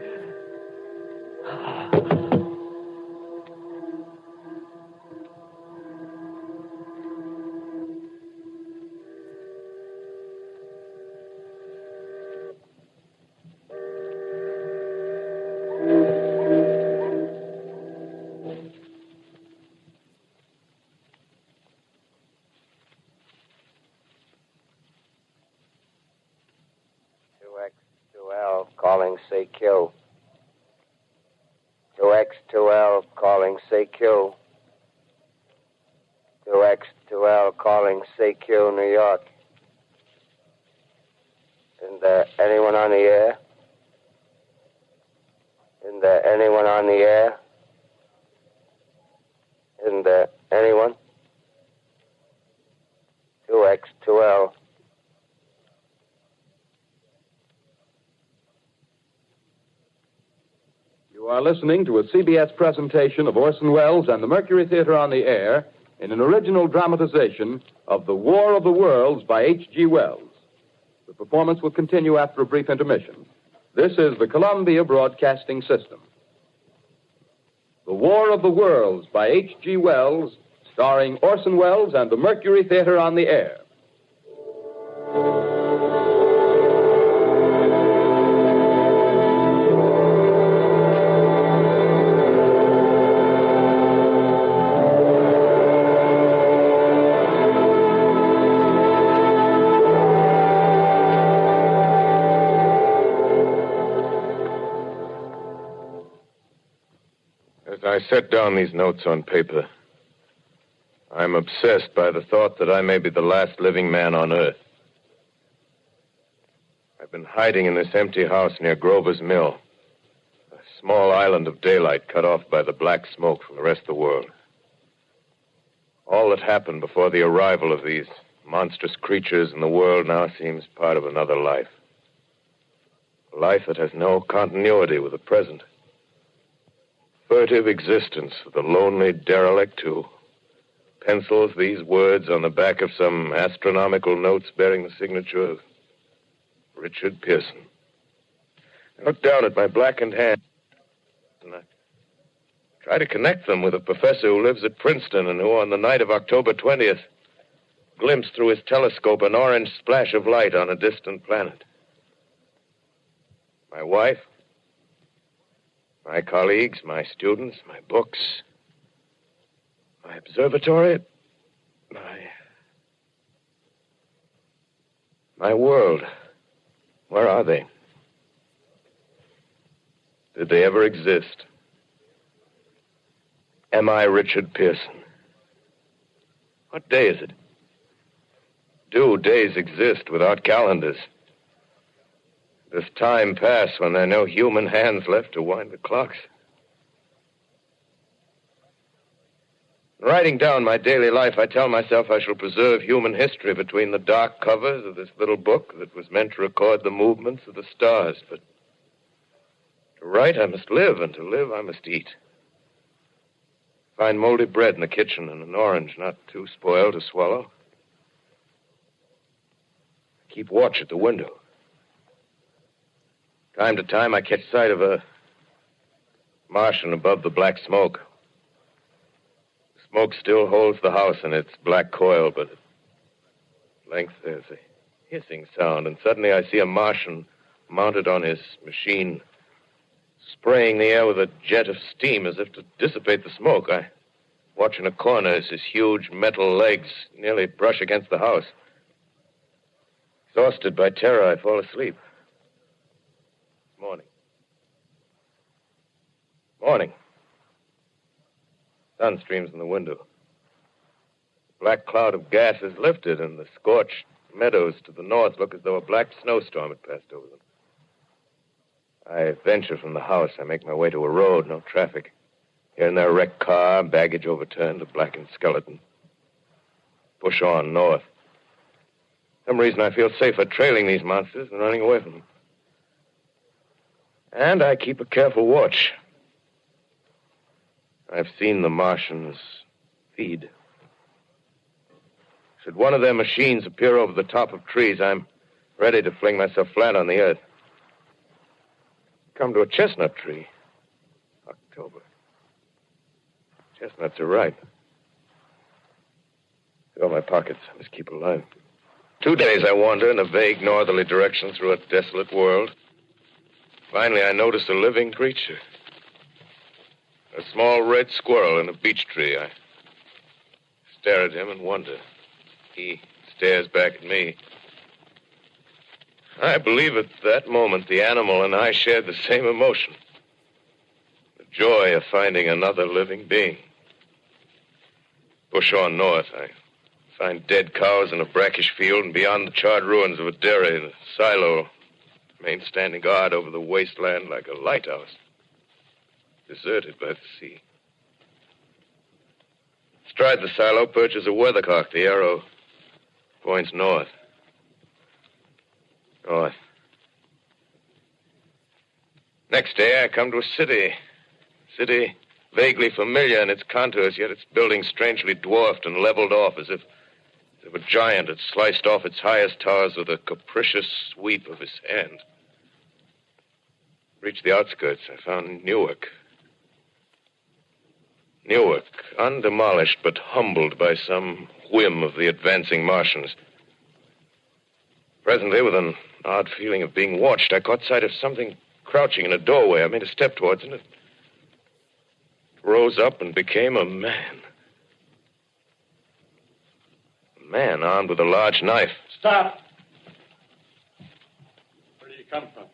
Calling CQ. 2X2L calling CQ. 2X2L calling CQ, New York. Isn't there anyone on the air? Isn't there anyone on the air? Isn't there anyone? 2X2L. You are listening to a CBS presentation of Orson Welles and the Mercury Theater on the Air in an original dramatization of The War of the Worlds by H.G. Wells. The performance will continue after a brief intermission. This is the Columbia Broadcasting System. The War of the Worlds by H.G. Wells, starring Orson Welles and the Mercury Theater on the Air. I set down these notes on paper. I'm obsessed by the thought that I may be the last living man on Earth. I've been hiding in this empty house near Grover's Mill, a small island of daylight cut off by the black smoke from the rest of the world. All that happened before the arrival of these monstrous creatures in the world now seems part of another life. A life that has no continuity with the present. Furtive existence of the lonely derelict who pencils these words on the back of some astronomical notes bearing the signature of Richard Pearson. I look down at my blackened hand and I try to connect them with a professor who lives at Princeton and who, on the night of October 20th, glimpsed through his telescope an orange splash of light on a distant planet. My wife, my colleagues, my students, my books, my observatory, my world. Where are they? Did they ever exist? Am I Richard Pearson? What day is it? Do days exist without calendars? Does time pass when there are no human hands left to wind the clocks? Writing down my daily life, I tell myself I shall preserve human history between the dark covers of this little book that was meant to record the movements of the stars. But to write, I must live, and to live, I must eat. Find moldy bread in the kitchen and an orange not too spoiled to swallow. Keep watch at the window. Time to time, I catch sight of a Martian above the black smoke. The smoke still holds the house in its black coil, but at length there's a hissing sound, and suddenly I see a Martian mounted on his machine, spraying the air with a jet of steam as if to dissipate the smoke. I Watch in a corner as his huge metal legs nearly brush against the house. Exhausted by terror, I fall asleep. Morning. Morning. Sun streams in the window. The black cloud of gas is lifted, and the scorched meadows to the north look as though a black snowstorm had passed over them. I venture from the house. I make my way to a road, no traffic. Here and there, a wrecked car, baggage overturned, a blackened skeleton. Push on north. For some reason, I feel safer trailing these monsters than running away from them. And I keep a careful watch. I've seen the Martians feed. Should one of their machines appear over the top of trees, I'm ready to fling myself flat on the earth. Come to a chestnut tree. October. Chestnuts are ripe. Fill my pockets. I must keep alive. 2 days I wander in a vague northerly direction through a desolate world. Finally, I notice a living creature. A small red squirrel in a beech tree. I stare at him and wonder. He stares back at me. I believe at that moment the animal and I shared the same emotion. The joy of finding another living being. Push on north. I find dead cows in a brackish field, and beyond the charred ruins of a dairy, the silo remains standing guard over the wasteland like a lighthouse, deserted by the sea. Astride the silo perches a weathercock. The arrow points north. North. Next day, I come to a city. City vaguely familiar in its contours, yet its buildings strangely dwarfed and leveled off as if a giant had sliced off its highest towers with a capricious sweep of his hand. Reached the outskirts, I found Newark. Newark, undemolished but humbled by some whim of the advancing Martians. Presently, with an odd feeling of being watched, I caught sight of something crouching in a doorway. I made a step towards it, and it rose up and became a man. A man armed with a large knife. Stop! Where do you come from?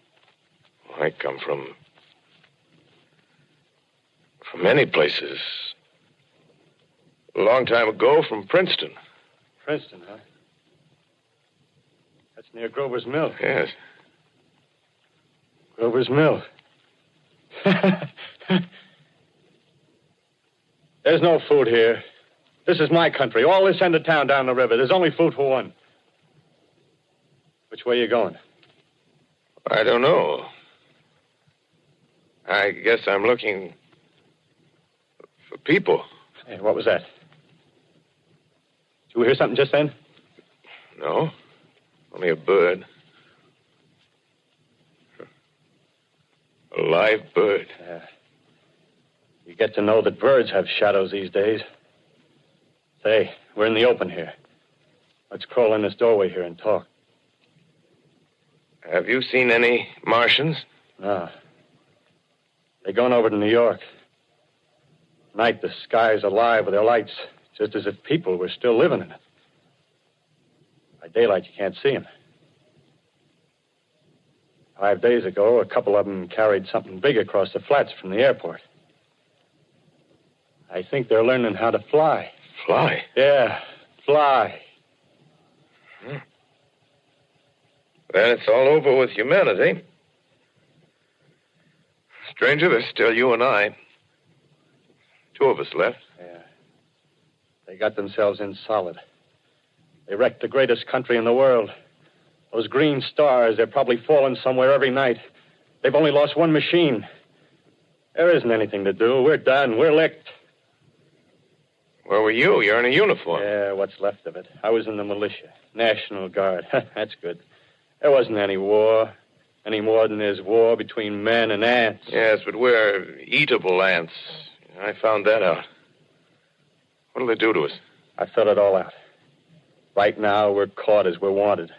I come from many places. A long time ago, from Princeton. Princeton, huh? That's near Grover's Mill. Yes. Grover's Mill. There's no food here. This is my country. All this end of town down the river. There's only food for one. Which way are you going? I don't know. I guess I'm looking for people. Hey, what was that? Did you hear something just then? No. Only a bird. A live bird. You get to know that birds have shadows these days. Say, we're in the open here. Let's crawl in this doorway here and talk. Have you seen any Martians? No. They're going over to New York. Night, the sky's alive with their lights, just as if people were still living in it. By daylight, you can't see them. 5 days ago, a couple of them carried something big across the flats from the airport. I think they're learning how to fly. Fly? Yeah, fly. Then it's all over with humanity. Stranger, there's still you and I. 2 of us left. Yeah. They got themselves in solid. They wrecked the greatest country in the world. Those green stars, they're probably falling somewhere every night. They've only lost one machine. There isn't anything to do. We're done. We're licked. Where were you? You're in a uniform. Yeah, what's left of it. I was in the militia. National Guard. That's good. There wasn't any war. Any more than there's war between men and ants. Yes, but we're eatable ants. I found that out. What'll they do to us? I thought it all out. Right now, we're caught as we're wanted.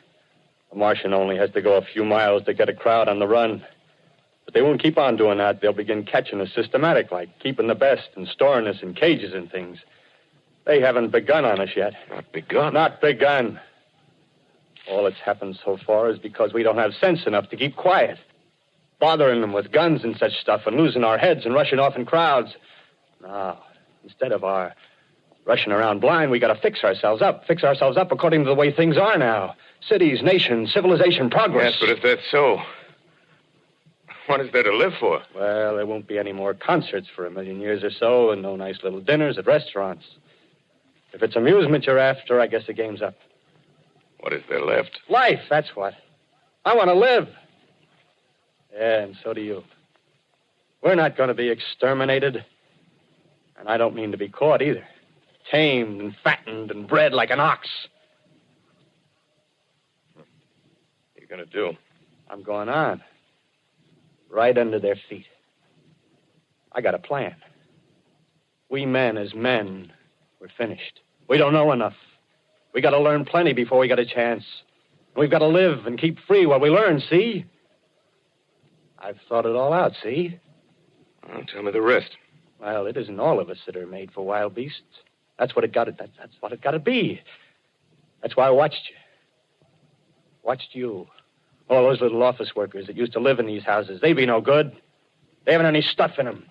A Martian only has to go a few miles to get a crowd on the run. But they won't keep on doing that. They'll begin catching us systematic, like keeping the best and storing us in cages and things. They haven't begun on us yet. Not begun? Not begun. All that's happened so far is because we don't have sense enough to keep quiet. Bothering them with guns and such stuff and losing our heads and rushing off in crowds. Now, instead of our rushing around blind, we got to fix ourselves up according to the way things are now. Cities, nations, civilization, progress. Yes, but if that's so, what is there to live for? Well, there won't be any more concerts for 1,000,000 years or so, and no nice little dinners at restaurants. If it's amusement you're after, I guess the game's up. What is there left? Life, that's what. I want to live. Yeah, and so do you. We're not going to be exterminated. And I don't mean to be caught either. Tamed and fattened and bred like an ox. What are you going to do? I'm going on. Right under their feet. I got a plan. We men as men, we're finished. We don't know enough. We got to learn plenty before we get a chance. We've got to live and keep free while we learn, see? I've thought it all out, see? Well, tell me the rest. Well, it isn't all of us that are made for wild beasts. That's what it got to. That's what it got to be. That's why I watched you. Watched you. All those little office workers that used to live in these houses. They be no good. They haven't any stuff in them.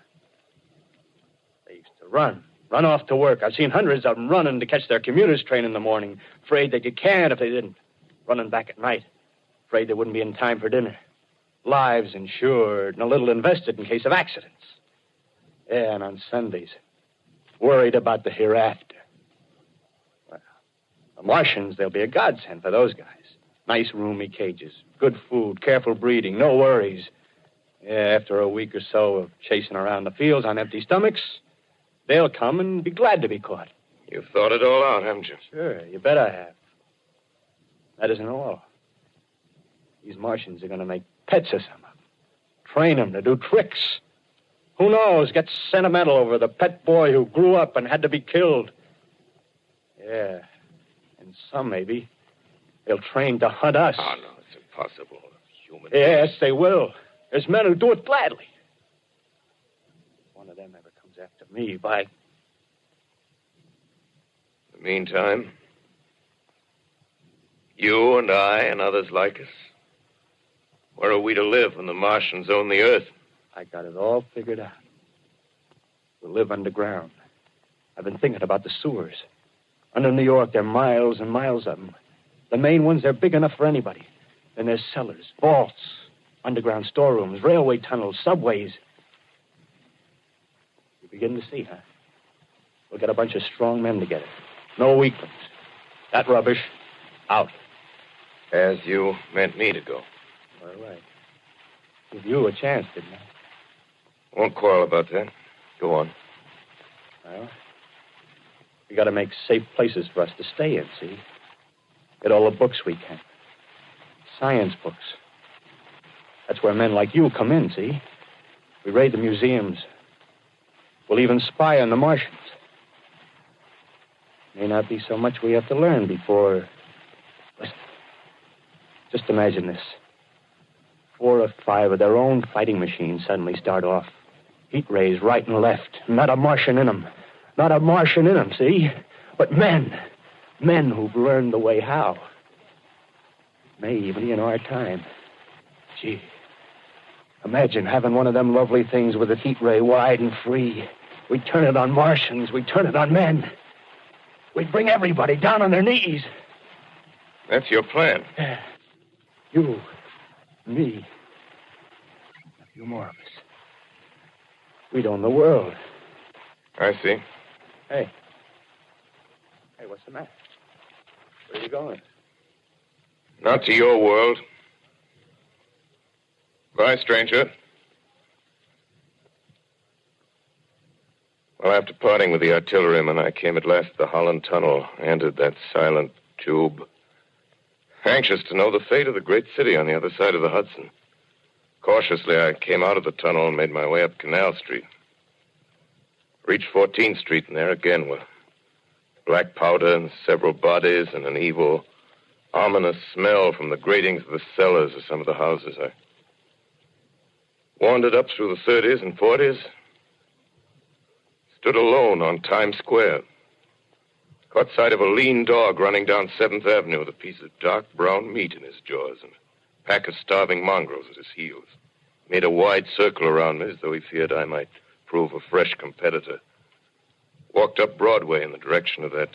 They used to run off to work. I've seen hundreds of them running to catch their commuter's train in the morning, afraid they'd get canned if they didn't. Running back at night, afraid they wouldn't be in time for dinner. Lives insured and a little invested in case of accidents. Yeah, and on Sundays, worried about the hereafter. Well, the Martians, they'll be a godsend for those guys. Nice, roomy cages, good food, careful breeding, no worries. Yeah, after a week or so of chasing around the fields on empty stomachs, they'll come and be glad to be caught. You've thought it all out, haven't you? Sure, you bet I have. That isn't all. These Martians are going to make pets of some of them. Train them to do tricks. Who knows, get sentimental over the pet boy who grew up and had to be killed. Yeah, and some maybe they'll train to hunt us. Oh, no, it's impossible. Human Yes, they will. There's men who do it gladly. If one of them ever comes after me, by... In the meantime, you and I and others like us, where are we to live when the Martians own the Earth? I got it all figured out. We'll live underground. I've been thinking about the sewers. Under New York, there are miles and miles of them. The main ones, they're big enough for anybody. Then there's cellars, vaults, underground storerooms, railway tunnels, subways. You begin to see, huh? We'll get a bunch of strong men together. No weaklings. That rubbish, out. As you meant me to go. All right. Give you a chance, didn't I? Won't quarrel about that. Go on. Well, we got to make safe places for us to stay in, see? Get all the books we can. Science books. That's where men like you come in, see? We raid the museums. We'll even spy on the Martians. May not be so much we have to learn before... Listen. Just imagine this. 4 or 5 of their own fighting machines suddenly start off. Heat rays right and left. Not a Martian in them. Not a Martian in them, see? But men. Men who've learned the way how. May even be in our time. Gee. Imagine having one of them lovely things with a heat ray wide and free. We'd turn it on Martians. We'd turn it on men. We'd bring everybody down on their knees. That's your plan. You, me, a few more of us. We'd own the world. I see. Hey, what's the matter? Where are you going? Not to your world. Bye, stranger. Well, after parting with the artilleryman, I came at last to the Holland Tunnel, entered that silent tube. Anxious to know the fate of the great city on the other side of the Hudson. Cautiously, I came out of the tunnel and made my way up Canal Street. Reached 14th Street, and there again were black powder and several bodies and an evil, ominous smell from the gratings of the cellars of some of the houses. I Wandered up through the 30s and 40s. Stood alone on Times Square. Caught sight of a lean dog running down 7th Avenue with a piece of dark brown meat in his jaws and a pack of starving mongrels at his heels. Made a wide circle around me as though he feared I might prove a fresh competitor. Walked up Broadway in the direction of that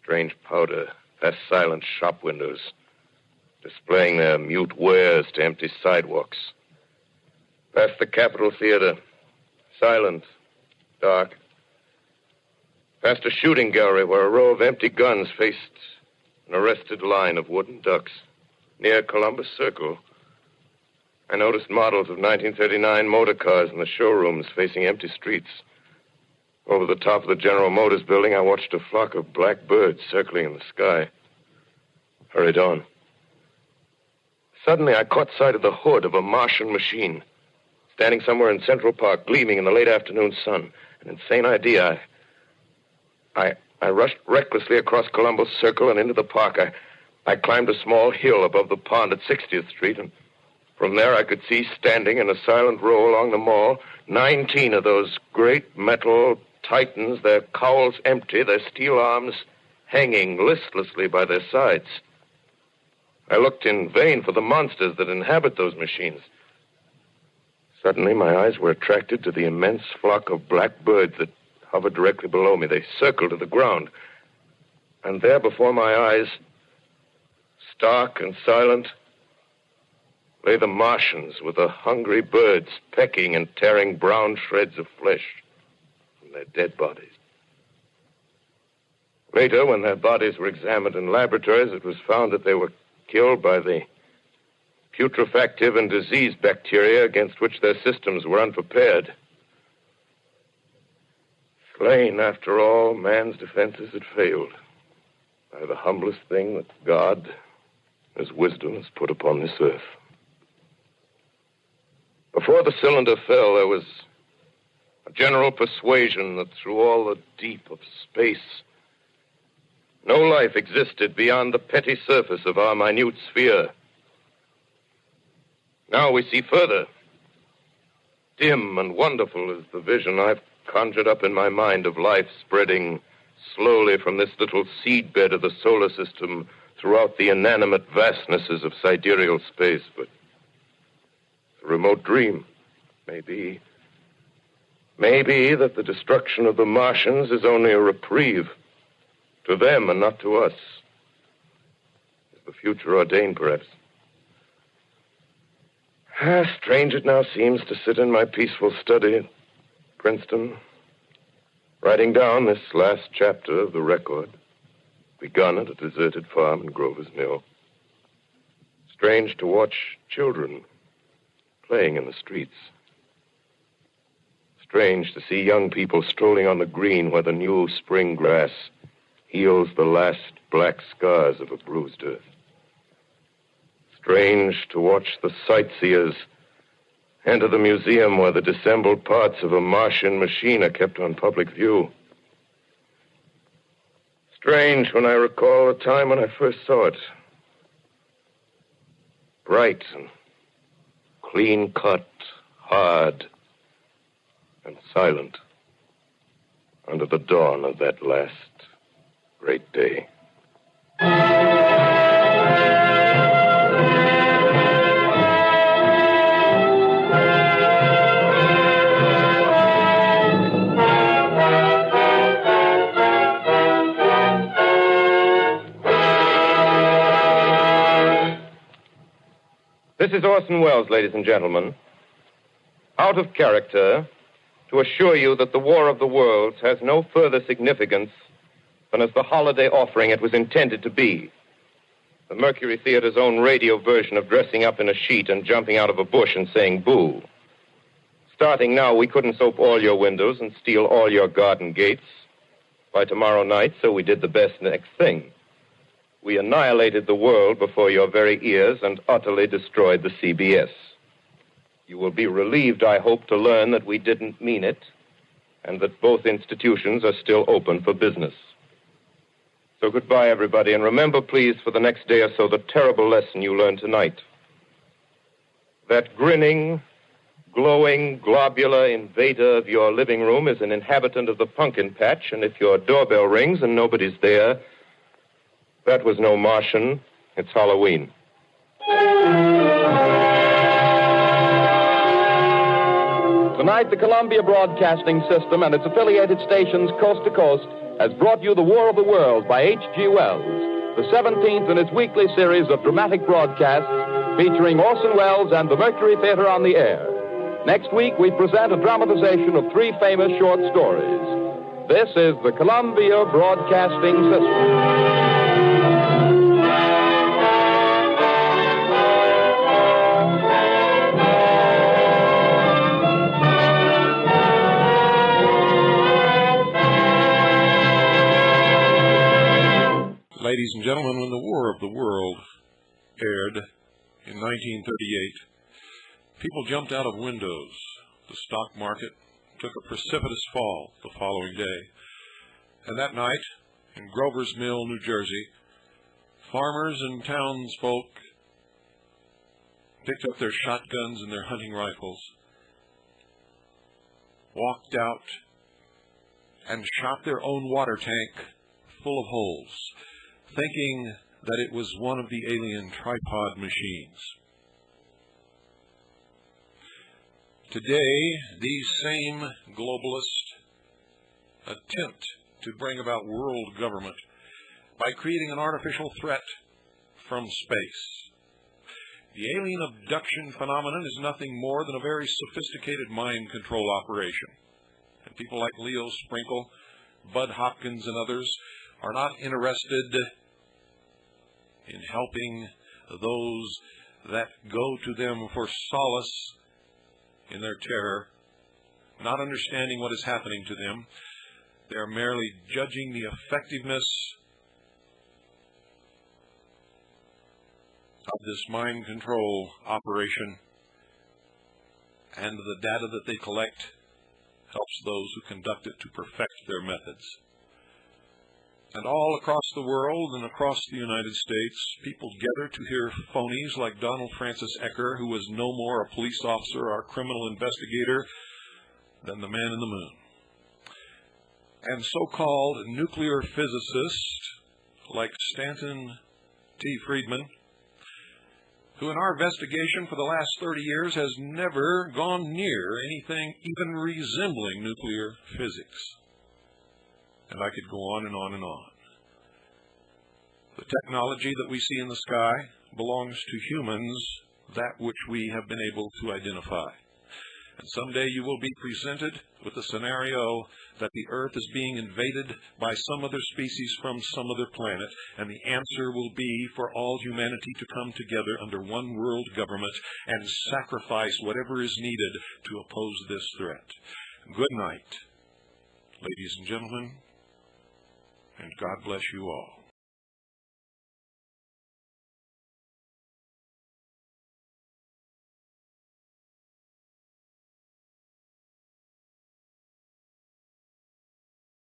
strange powder, past silent shop windows, displaying their mute wares to empty sidewalks. Past the Capitol Theater, silent, dark. Past a shooting gallery where a row of empty guns faced an arrested line of wooden ducks. Near Columbus Circle, I noticed models of 1939 motor cars in the showrooms facing empty streets. Over the top of the General Motors building, I watched a flock of black birds circling in the sky. Hurried on. Suddenly, I caught sight of the hood of a Martian machine, standing somewhere in Central Park, gleaming in the late afternoon sun. An insane idea. I rushed recklessly across Columbus Circle and into the park. I climbed a small hill above the pond at 60th Street, and from there I could see, standing in a silent row along the mall, 19 of those great metal titans, their cowls empty, their steel arms hanging listlessly by their sides. I looked in vain for the monsters that inhabit those machines. Suddenly, my eyes were attracted to the immense flock of black birds that hovered directly below me. They circled to the ground. And there before my eyes, stark and silent, lay the Martians with the hungry birds pecking and tearing brown shreds of flesh from their dead bodies. Later, when their bodies were examined in laboratories, it was found that they were killed by the putrefactive and disease bacteria against which their systems were unprepared. Slain, after all, man's defenses had failed by the humblest thing that God, His wisdom, has put upon this earth. Before the cylinder fell, there was a general persuasion that through all the deep of space, no life existed beyond the petty surface of our minute sphere. Now we see further. Dim and wonderful is the vision I've conjured up in my mind of life spreading slowly from this little seedbed of the solar system throughout the inanimate vastnesses of sidereal space. But it's a remote dream. Maybe that the destruction of the Martians is only a reprieve to them and not to us. Is the future ordained, perhaps? Strange it now seems to sit in my peaceful study at Princeton, writing down this last chapter of the record, begun at a deserted farm in Grover's Mill. Strange to watch children playing in the streets. Strange to see young people strolling on the green where the new spring grass heals the last black scars of a bruised earth. Strange to watch the sightseers enter the museum where the dissembled parts of a Martian machine are kept on public view. Strange when I recall the time when I first saw it. Bright and clean cut, hard and silent under the dawn of that last great day. This is Orson Welles, ladies and gentlemen. Out of character, to assure you that the War of the Worlds has no further significance than as the holiday offering it was intended to be. The Mercury Theater's own radio version of dressing up in a sheet and jumping out of a bush and saying boo. Starting now, we couldn't soap all your windows and steal all your garden gates by tomorrow night, so we did the best next thing. We annihilated the world before your very ears and utterly destroyed the CBS. You will be relieved, I hope, to learn that we didn't mean it and that both institutions are still open for business. So goodbye, everybody, and remember, please, for the next day or so, the terrible lesson you learned tonight. That grinning, glowing, globular invader of your living room is an inhabitant of the pumpkin patch, and if your doorbell rings and nobody's there, that was no Martian. It's Halloween. Tonight, the Columbia Broadcasting System and its affiliated stations coast to coast has brought you The War of the World by H.G. Wells, the 17th in its weekly series of dramatic broadcasts featuring Orson Welles and the Mercury Theater on the air. Next week, we present a dramatization of 3 famous short stories. This is the Columbia Broadcasting System. Ladies and gentlemen, when the War of the World aired in 1938, people jumped out of windows. The stock market took a precipitous fall the following day. And that night, in Grover's Mill, New Jersey, farmers and townsfolk picked up their shotguns and their hunting rifles, walked out, and shot their own water tank full of holes, thinking that it was one of the alien tripod machines. Today, these same globalists attempt to bring about world government by creating an artificial threat from space. The alien abduction phenomenon is nothing more than a very sophisticated mind control operation. And people like Leo Sprinkle, Bud Hopkins, and others are not interested in helping those that go to them for solace in their terror, not understanding what is happening to them. They are merely judging the effectiveness of this mind control operation, and the data that they collect helps those who conduct it to perfect their methods. And all across the world and across the United States, people gather to hear phonies like Donald Francis Ecker, who was no more a police officer or a criminal investigator than the man in the moon. And so-called nuclear physicists like Stanton T. Friedman, who in our investigation for the last 30 years has never gone near anything even resembling nuclear physics. And I could go on and on and on. The technology that we see in the sky belongs to humans, that which we have been able to identify. And someday you will be presented with a scenario that the Earth is being invaded by some other species from some other planet, and the answer will be for all humanity to come together under one world government and sacrifice whatever is needed to oppose this threat. Good night, ladies and gentlemen, and God bless you all.